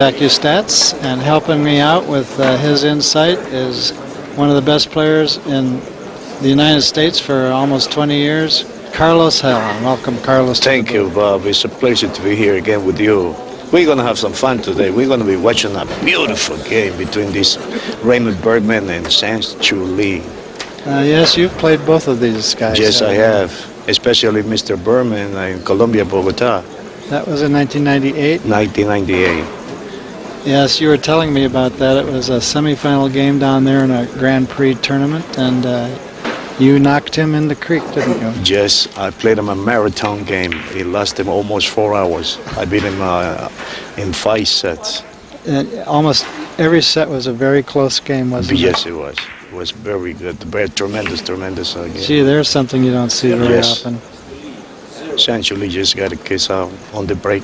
AccuStats, and helping me out with his insight is one of the best players in the United States for almost 20 years, Carlos Helen. Welcome, Carlos. Thank you, Bob. It's a pleasure to be here again with you. We're going to have some fun today. We're going to be watching a beautiful game between this Raymond Bergman and Sang-Chu Lee. Yes, you've played both of these guys. Yes, I have, especially Mr. Bergman in Colombia, Bogota. That was in 1998? 1998. Yes, you were telling me about that. It was a semifinal game down there in a Grand Prix tournament, and you knocked him in the creek, didn't you? Yes, I played him a marathon game. It lasted almost 4 hours. I beat him in 5 sets. Almost every set was a very close game, wasn't it? Yes, it was. It was very good. Very tremendous game. Gee, there's something you don't see very often. Sang-Chu Lee just got a kiss out on the break.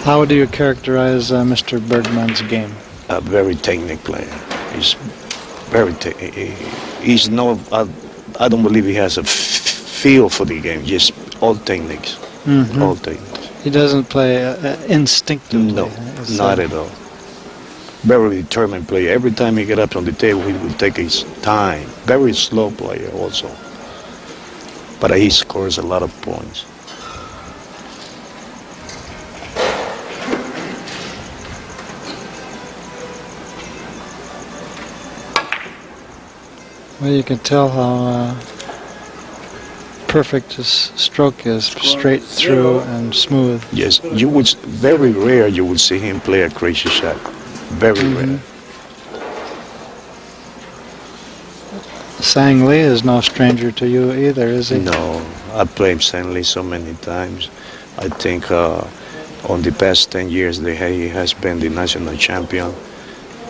How do you characterize Mr. Bergman's game? A very technical player. He's very he's no. I don't believe he has a feel for the game. Just all techniques. Mm-hmm. All techniques. He doesn't play instinctively. No, not at all. Very determined player. Every time he get up on the table, he will take his time. Very slow player also. But he scores a lot of points. Well, you can tell how perfect his stroke is, straight through and smooth. Yes, very rare you will see him play a crazy shot. Very rare. Sang Lee is no stranger to you either, is he? No, I played Sang Lee so many times. I think on the past 10 years he has been the national champion.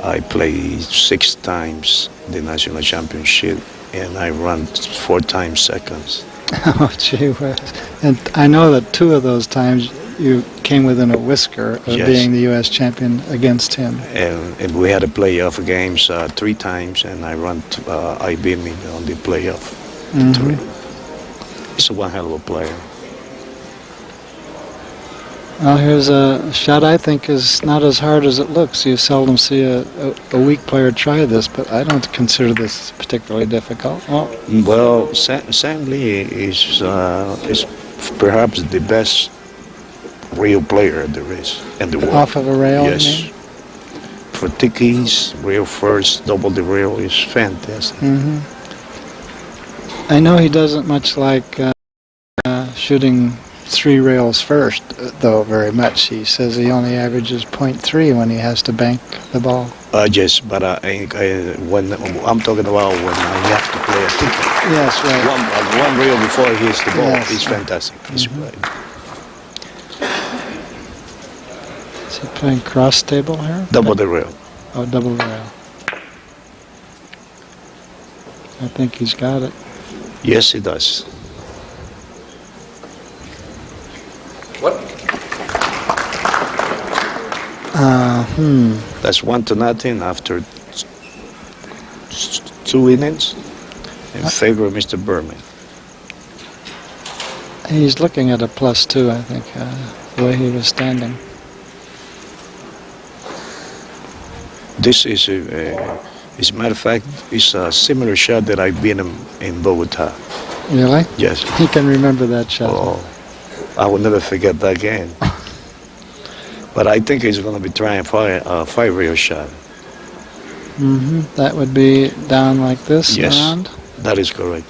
I played 6 times the national championship, and I ran 4 times seconds. Oh, gee whiz. And I know that 2 of those times you came within a whisker of being the U.S. champion against him. And we had a playoff games 3 times, and I beat him on the playoff 3. He's one hell of a player. Well, here's a shot I think is not as hard as it looks. You seldom see a weak player try this, but I don't consider this particularly difficult. Well, Sang Lee is perhaps the best rail player there is in the world. Off of a rail? Yes. You mean? For tickies, rail first, double the rail is fantastic. I know he doesn't much like shooting 3 rails first, though, very much. He says he only averages .3 when he has to bank the ball. Yes, but when I'm talking about when I have to play a ticket. Yes, right. One rail before he hits the ball, it's fantastic. It's great. Is he playing cross table here? Double the rail. Oh, double rail. I think he's got it. Yes, he does. What? That's 1-0 after 2 innings in favor of Mr. Bergman. He's looking at a +2, I think, the way he was standing. This is, as a matter of fact, it's a similar shot that I beat him in Bogota. Really? Yes. He can remember that shot. Oh, I will never forget that game. But I think he's going to be trying a 5-rail shot. That would be down like this around? That is correct.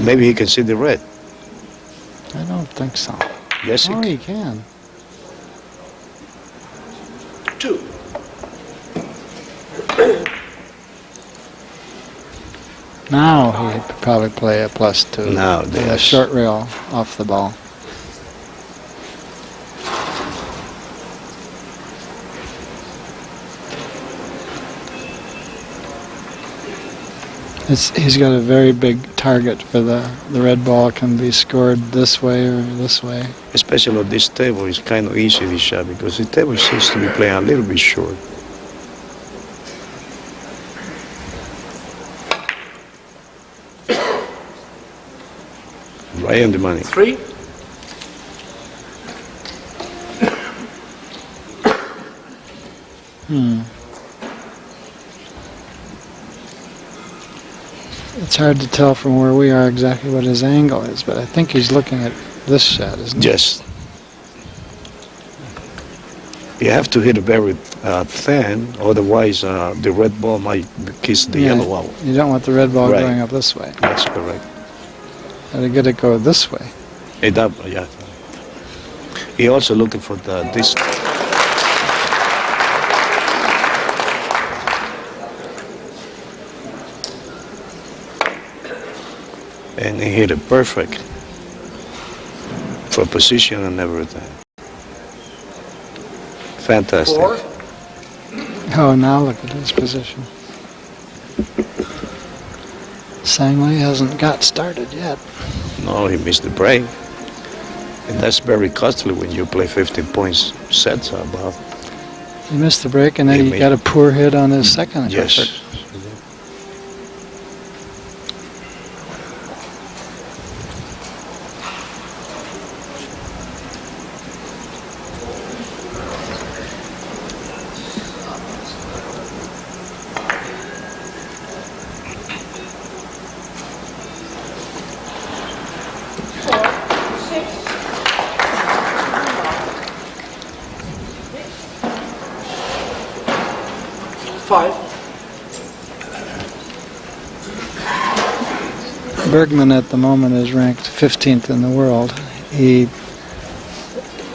Maybe he can see the red. I don't think so. Yes, he can. 2. Now he'd probably play a +2. Now, a short rail off the ball. He's got a very big target for the red ball. Can be scored this way or this way. Especially on this table, it's kind of easy this shot because the table seems to be playing a little bit short. Right on the money. 3. It's hard to tell from where we are exactly what his angle is, but I think he's looking at this shot, isn't he? Yes. You have to hit it very thin, otherwise the red ball might kiss the yellow ball. You don't want the red ball Right. going up this way. That's correct. Gotta get it go this way. Yeah. He also looking for this. And he hit it perfect for position and everything. Fantastic. 4. Oh, now look at his position. Sang hasn't got started yet. No, he missed the break. And that's very costly when you play 15 points sets above. He missed the break, and then He he made- got a poor hit on his second Yes. effort. Bergman at the moment is ranked 15th in the world. He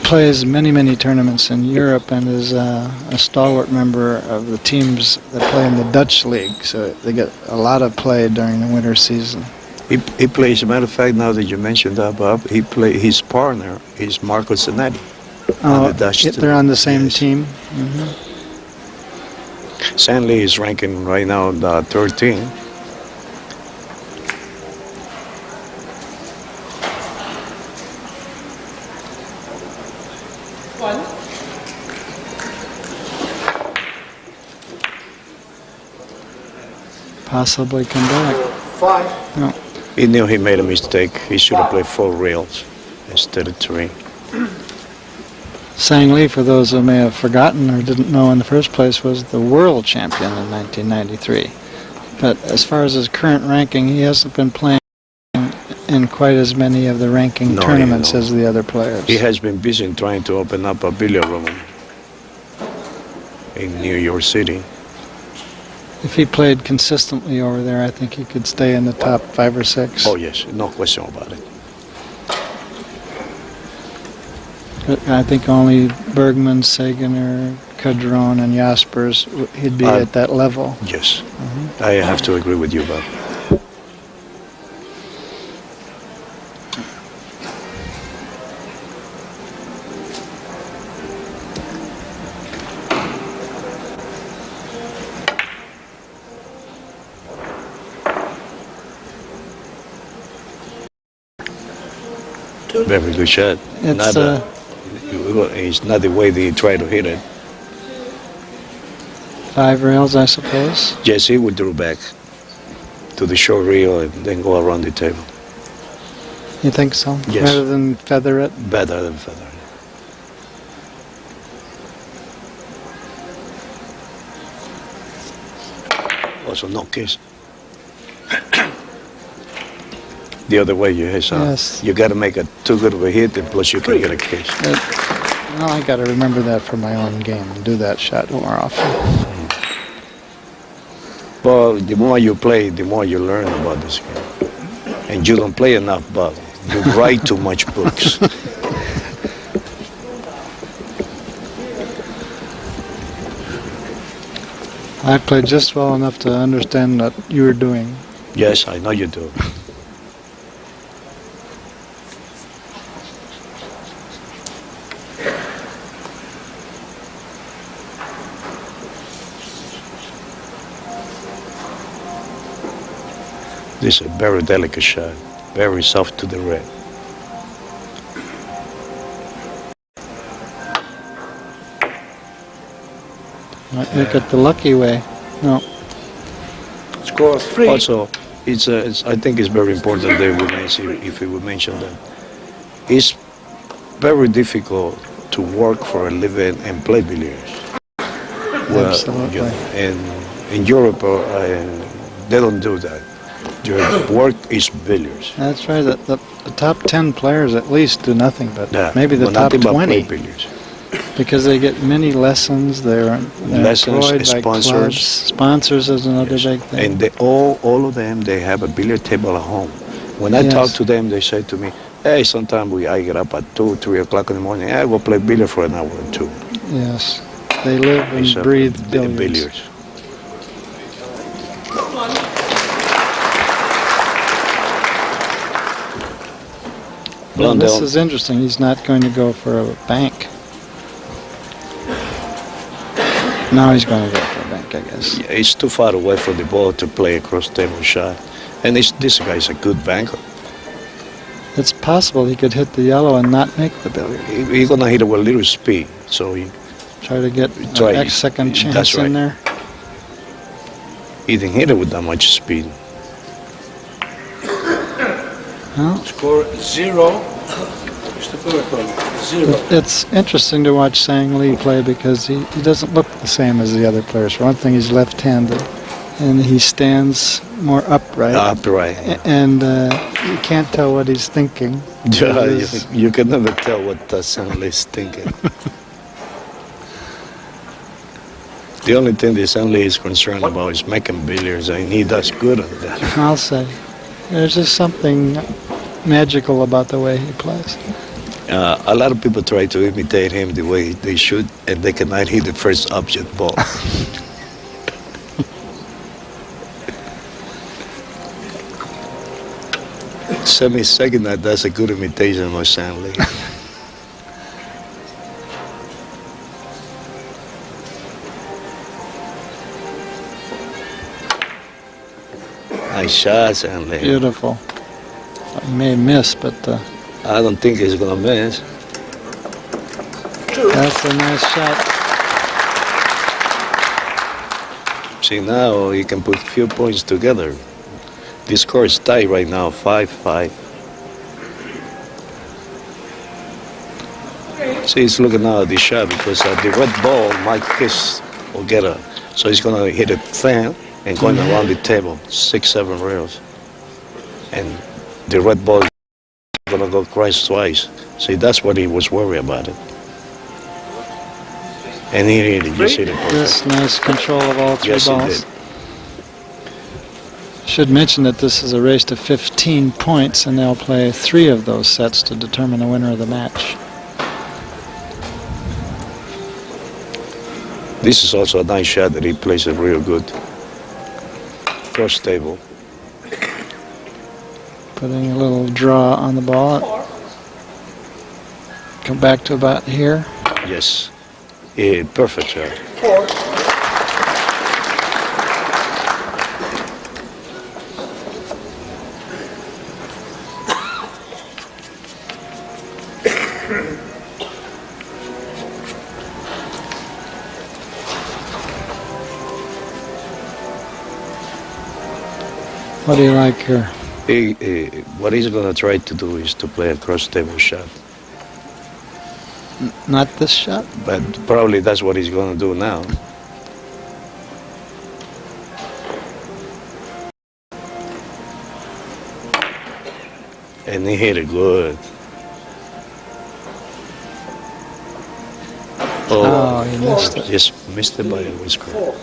plays many tournaments in Europe and is a stalwart member of the teams that play in the Dutch league, so they get a lot of play during the winter season. He plays, as a matter of fact, now that you mentioned that, Bob, his partner is Marco Zanetti. Oh, the Dutch they're on the same yes. team. Stanley is ranking right now 13. Possibly come back. 5. No. He knew he made a mistake. He should have played 4 reels instead of 3. Sang Lee, for those who may have forgotten or didn't know in the first place, was the world champion in 1993. But as far as his current ranking, he hasn't been playing in quite as many of the ranking tournaments as the other players. He has been busy trying to open up a billiard room in New York City. If he played consistently over there, I think he could stay in the top 5 or 6. Oh, yes, no question about it. But I think only Bergman, Sagener, Cadron, and Jaspers, he'd be at that level. Yes, I have to agree with you, Bob. Very good shot. It's not the way they try to hit it. 5 rails, I suppose. Yes, he would draw back to the short reel and then go around the table. You think so? Yes. Rather than feather it? Better than feather. Also, no kiss. The other way, Yes. you got to make it too good of a hit, and plus you can get a kiss. Well, I got to remember that for my own game and do that shot more often. Well, the more you play, the more you learn about this game. And you don't play enough, Bob. You write too much books. I played just well enough to understand what you were doing. Yes, I know you do. This is a very delicate shot, very soft to the red. Might make it the lucky way. No. Score 3. Also, I think it's very important that we mention, if we would mention that it's very difficult to work for a living and play billiards. Well, Absolutely. in Europe, they don't do that. Your work is billiars. That's right. The top 10 players at least do nothing but maybe the but top nothing but 20 play billiards. because they get many lessons. They're Lessons, employed by sponsors. clubs. Sponsors is another Yes. big thing. And all of them, they have a billiard table at home. When I Yes. talk to them, they say to me, hey, sometimes I get up at 2, 3 o'clock in the morning. I go play billiard for an hour or two. Yes. They live and It's, breathe billiards. billiards. Well, Well, this they'll- is interesting. He's not going to go for a bank. Now he's going to go for a bank, I guess. Yeah, it's too far away from the ball to play a cross-table shot. And this guy's a good banker. It's possible he could hit the yellow and not make the billiard. He's going to hit it with a little speed. So Try to get Try an it. second That's chance right. in there. he didn't hit it with that much speed. Well, Score 0. Mr. Bergman, 0. it's interesting to watch Sang Lee play because he doesn't look the same as the other players. For one thing, he's left-handed, and he stands more upright. Upright. And you can't tell what he's thinking. Yeah, Because you can never tell what Sang Lee's thinking. The only thing that Sang Lee is concerned about is making billiards, and he does good on that. I'll say, there's just something magical about the way he plays. A lot of people try to imitate him the way they should, and they cannot hit the first object ball. Semi-second, that's a good imitation of Sang Lee. Nice shot, Sang Lee. Beautiful. He may miss, but I don't think he's gonna miss. 2. that's a nice shot. See, now you can put a few points together. The score is tied right now, 5-5. See, he's looking now at the shot because the red ball might kiss or get a. So he's gonna hit it thin and going around the table, 6-7 rails. And the red ball is gonna go crash twice. See, that's what he was worried about it. And he hit it, just hit it perfect. This nice control of all three Yes, he balls. did. Should mention that this is a race to 15 points, and they'll play 3 of those sets to determine the winner of the match. This is also a nice shot that he plays it real good. Cross table. Putting a little draw on the ball. Come back to about here. Yes. Yeah, perfect shot. 4. What do you like here? What he's going to try to do is to play a cross table shot. Not this shot? But probably that's what he's going to do now. And he hit it good. Oh, he missed it. Just missed it by a whisker. 4.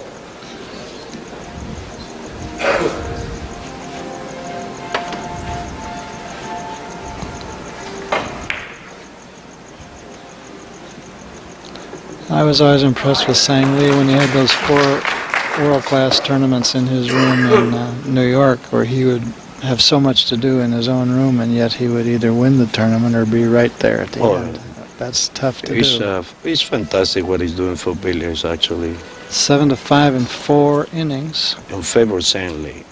I was always impressed with Sang Lee when he had those 4 world-class tournaments in his room in New York, where he would have so much to do in his own room, and yet he would either win the tournament or be right there at the end. That's tough to do. It's fantastic what he's doing for billiards, actually. 7-5 in 4 innings. In favor of Sang Lee.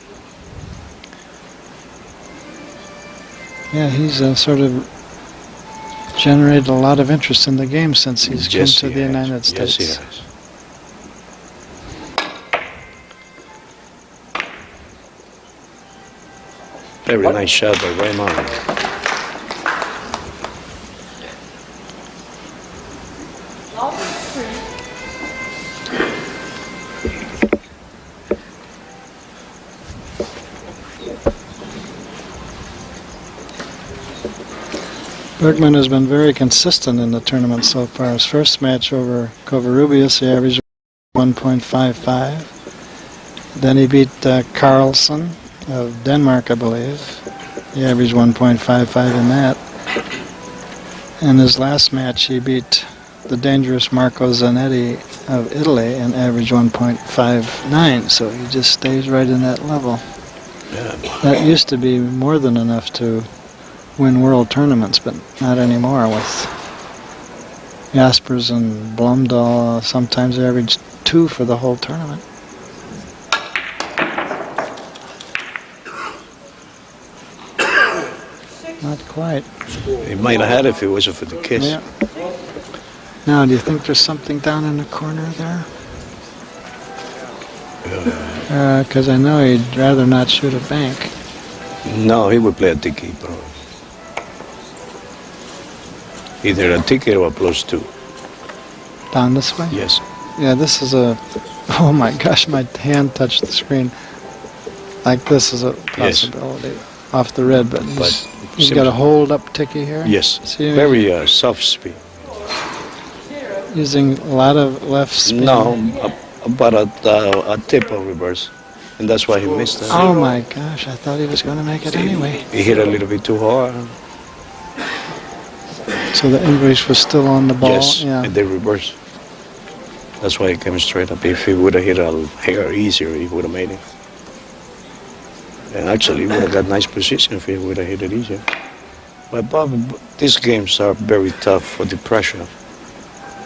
Yeah, he's sort of generated a lot of interest in the game since he's come Yes, to he the has. United States. Yes, he has. Very nice shot by Raymond. Bergman has been very consistent in the tournament so far. His first match over Covarrubias, he averaged 1.55. Then he beat Carlson of Denmark, I believe. He averaged 1.55 in that. In his last match, he beat the dangerous Marco Zanetti of Italy and averaged 1.59. So he just stays right in that level. Yeah. That used to be more than enough to win world tournaments, but not anymore. With Jaspers and Blumdahl, sometimes they average 2 for the whole tournament. Not quite. He might have had it if it wasn't for the kiss. Yeah. Now, do you think there's something down in the corner there? Because I know he'd rather not shoot a bank. No, he would play a ticket, bro. Either a ticket or a +2. Down this way? Yes. Yeah, this is a... Oh my gosh, my hand touched the screen. Like this is a possibility. Off the red, but he's got a hold up ticky here. Yes. See, very soft speed. Using a lot of left spin. No, about a tip of reverse. And that's why he missed that. Oh my gosh, I thought he was going to make it anyway. He hit a little bit too hard. So the English was still on the ball? Yes, Yeah. and they reversed. That's why he came straight up. If he would have hit a hair easier, he would have made it. And actually, he would have got nice position if he would have hit it easier. But Bob, these games are very tough for the pressure.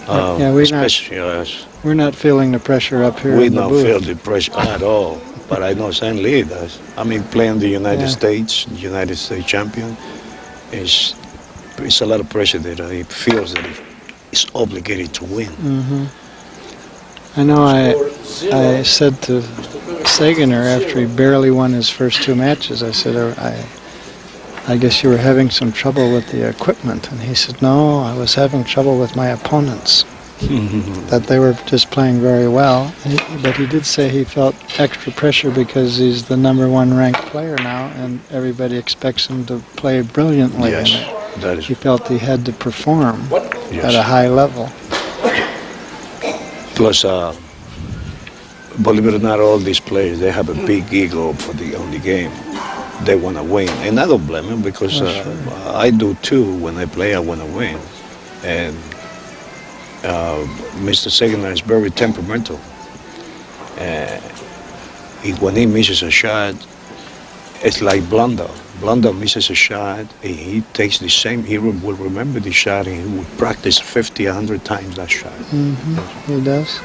Yeah, we're not feeling the pressure up here We in the don't booth. feel the pressure at all. But I know St. Lee does. I mean, playing the United States, United States champion, it's a lot of pressure that he feels that he's obligated to win. Mm-hmm. I know I said to Sagener after he barely won his first 2 matches, I said, I guess you were having some trouble with the equipment. And he said, no, I was having trouble with my opponents. That they were just playing very well. But he did say he felt extra pressure because he's the #1 ranked player now and everybody expects him to play brilliantly. Yes, and that is. he felt he had to perform Yes. at a high level. Plus, believe it or not, all these players, they have a big ego on the game. They want to win. And I don't blame them because I do too. When I play, I want to win. And Mr. Sagener is very temperamental. When he misses a shot, it's like Blundell. Blundell misses a shot, and he takes the same, he will remember the shot, and he will practice 50, 100 times that shot. Mm-hmm. He does.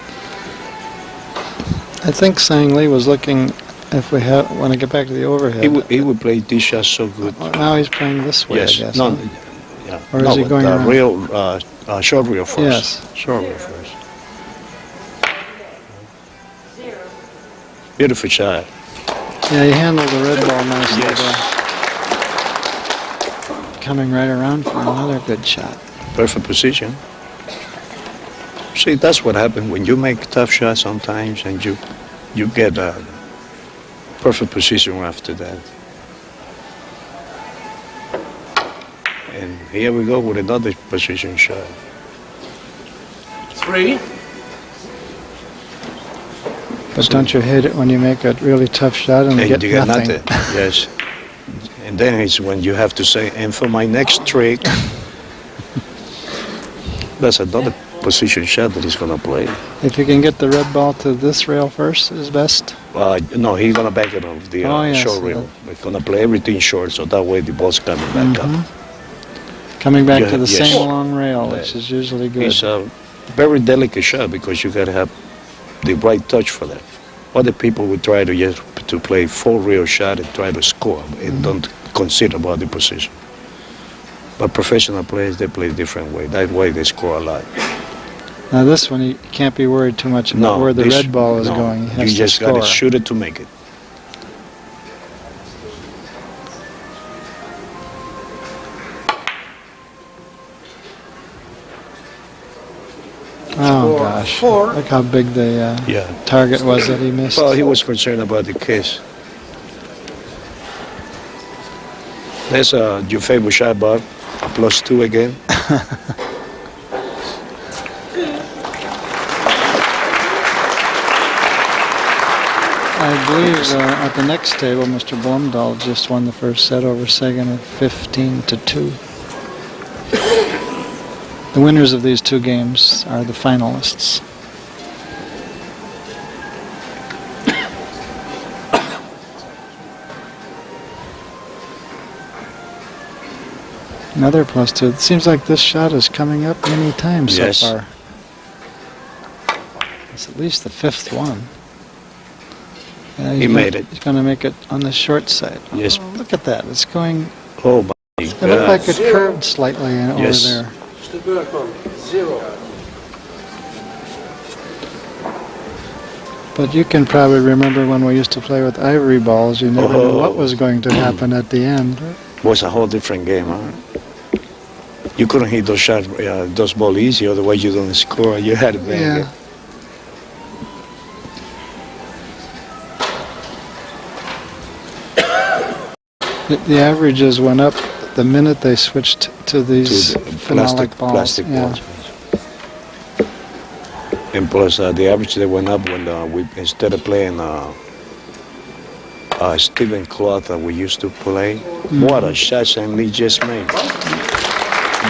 I think Sang Lee was looking, if we want to get back to the overhead. He would play this shot so good. Now he's playing this way, Yes. I guess. No, huh? yeah. Or is he going around? Short reel first. Yes. Short reel first. Beautiful shot. Yeah, he handled the red ball nicely Yes. there. Coming right around for another good shot. Perfect position. See, that's what happens when you make tough shots sometimes and you get a perfect position after that. And here we go with another position shot. 3. But don't you hate it when you make a really tough shot and And get you get nothing? Yes. And then it's when you have to say, and for my next trick, that's another position shot that he's going to play. If you can get the red ball to this rail first is best. No, he's going to back it off the Oh, yes, short reel. He's going to play everything short, so that way the ball's coming back up. Coming back to the Yes. same long rail, which is usually good. It's a very delicate shot because you got to have the right touch for that. Other people would try to play full real shot and try to score and don't consider about the position. But professional players, they play a different way. That way they score a lot. Now this one, you can't be worried too much about where the red ball is going. He has You just to got score. to shoot it to make it. Oh gosh! 4. Look how big the Yeah. target was that he missed. Well, he was concerned about the kiss. That's your favorite shot, Bob. +2 again. I believe at the next table, Mr. Blomdahl just won the first set over Sagan at 15-2. The winners of these two games are the finalists. Another +2. It seems like this shot is coming up many times Yes. so far. It's at least the fifth one. Yeah, He made it. He's going to make it on the short side. Yes. Oh, look at that. It's going. Oh my It looked like it Zero. curved slightly over Yes. there. Mr. Bergman, 0. But you can probably remember when we used to play with ivory balls, you never knew what was going to happen at the end. Was a whole different game, huh? You couldn't hit those shots, those balls easy, otherwise you don't score. You had to bang it. The averages went up the minute they switched to these To the phenolic balls. plastic Yeah. balls. And plus, the average they went up when we instead of playing Stephen Cloth that we used to play. What a shot Sang Lee just made!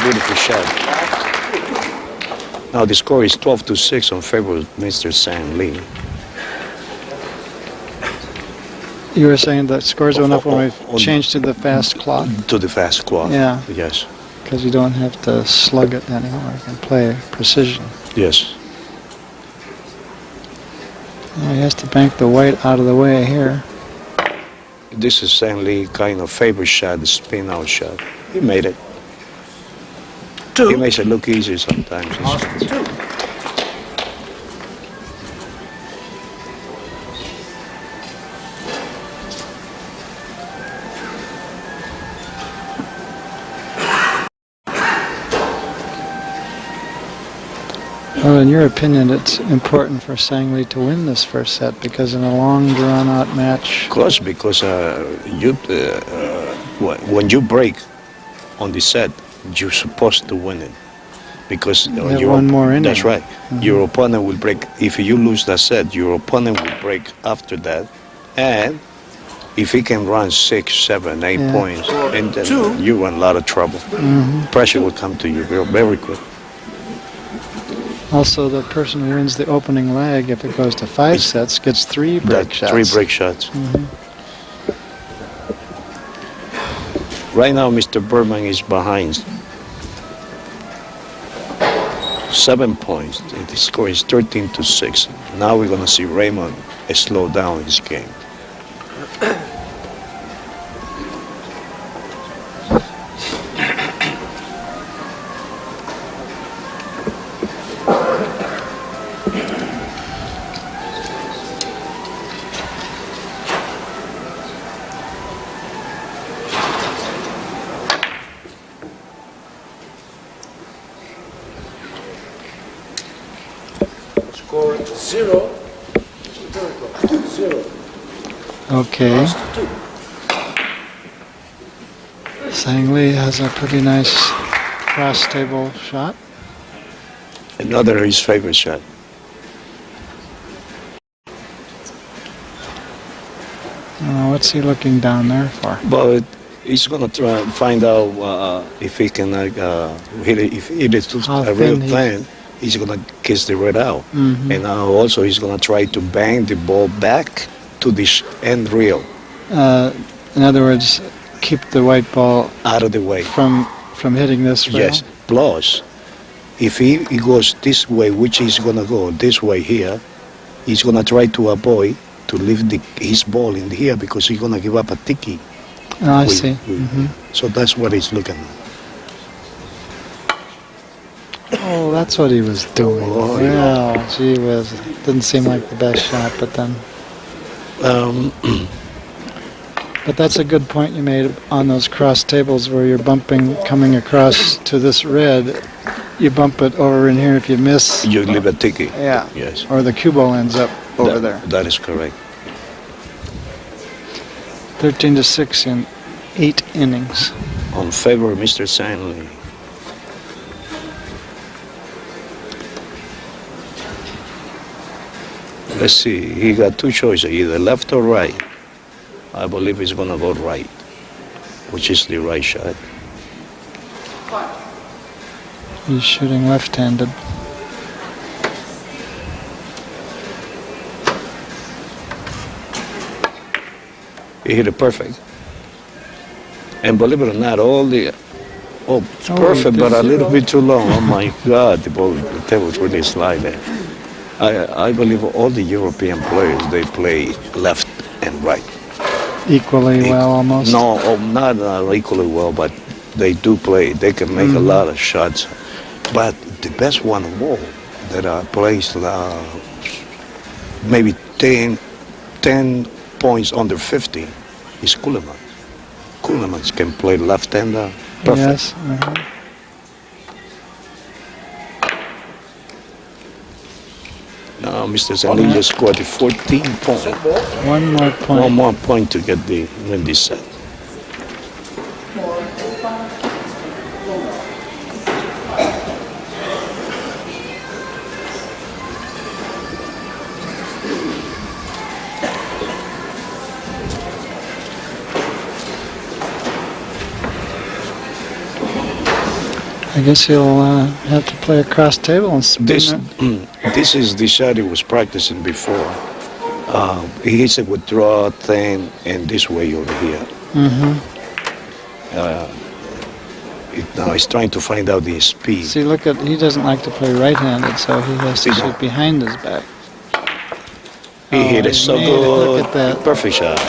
Beautiful shot. Now the score is 12-6 in favor of Mr. Sang Lee. You were saying that scores went up when we On- changed to the fast clock? To the fast cloth. Yeah. Yes. Because you don't have to slug it anymore. You can play precision. Yes. He has to bank the white out of the way here. This is Sang Lee kind of favorite shot, the spin out shot. He made it. 2. He makes it look easy sometimes. Lost 2. Well, in your opinion, it's important for Sang Lee to win this first set because in a long, drawn-out match, Of course, because when you break on the set, you're supposed to win it. Because You have one more inning. That's right. Your opponent will break. If you lose that set, your opponent will break after that. And if he can run 6, 7, 8 Yeah. points, and then Two. you run a lot of trouble. Pressure will come to you very quick. also the person who wins the opening leg, if it goes to 5 sets, gets 3 break shots. 3 break shots. Right now, Mr. Bergman is behind 7 points. The score is 13-6. Now we're going to see Raymond slow down his game. Score 0. Mr. Bergman, 0. Okay. Lost 2. Sang Lee has a pretty nice cross-table shot. Another his favorite shot. What's he looking down there for? But he's going to try and find out if he can hit it. If it is How a real thin he- thin, he's going to kiss the red out. Mhm. And also he's going to try to bang the ball back to the end reel, In other words, keep the white ball out of the way. from hitting this rail. Yes. Plus, if he goes this way, which he's going to go this way here, he's going to try to avoid to leave his ball in here because he's going to give up a tiki. Oh, I with- see. with- So that's what he's looking at. Oh, that's what he was doing. Oh, Well, gee whiz. Didn't seem like the best shot, but then. But that's a good point you made on those cross tables where you're bumping, coming across to this red. You bump it over in here if you miss. You leave a ticket. Yeah. Yes. Or the cue ball ends up over there. That is correct. 13-6 in 8 innings. On favor of Mr. Stanley. Let's see. He got two choices, either left or right. I believe he's going to go right, which is the right shot. He's shooting left-handed. He hit it perfect. And believe it or not, it's Oh, perfect, but a little zero. bit too long. Oh my God, the table really sliding. I believe all the European players, they play left and right. Equally well, almost. No, not equally well, but they do play. They can make a lot of shots. But the best one of all that plays maybe 10 points under 50 is Kuhlman. Kuhlman can play left-hander perfect. Yes. Now Mr. Stanley just scored 14 points. Set ball. One more point. One more point to get the win this set. I guess he'll have to play across table and spin This it. this is the shot he was practicing before. He hits it with draw, 10, and this way over here. Now he's trying to find out the speed. See, look at, he doesn't like to play right-handed, so he has to shoot behind his back. He hit Oh, it so he made it. good. Look at that. Perfect shot.